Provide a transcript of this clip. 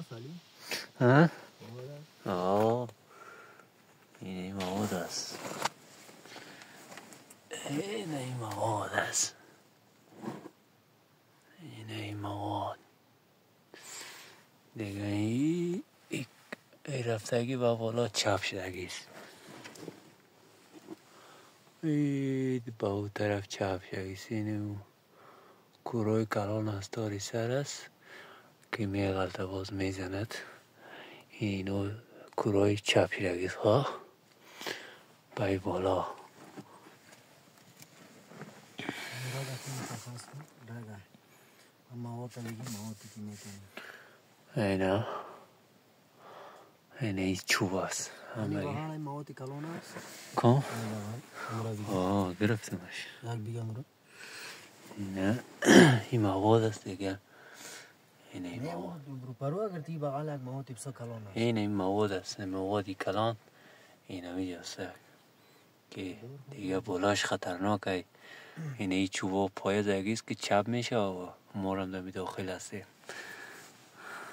سلیم ها؟ مواد آه این مواد است. این مواد است. این مواد دیگه این رفتگی با بالا چپ شدگیست. این با اون طرف چپ شدگیست. این کوروی کلان است داری سر است که میغلطه باز میزند. اینو کوروی چپ شدگیست ها بای بالا مراد اکنون مشخص کن رگه مواد بگی موادی که میکنی اینا این چوب است این بغل این مواد کلان است کن؟ این بغل مراد بگی آه گرفتمش یک بیگه مراد نه این مواد است دیگه این مواد پرو اگر تی بغل یک مواد بسا کلان است این مواد است موادی کلان این همیجاست که دیگه بولاش خطرناکه. این چوبا پای زگیست که چپ میشه و مورم در داخل هسته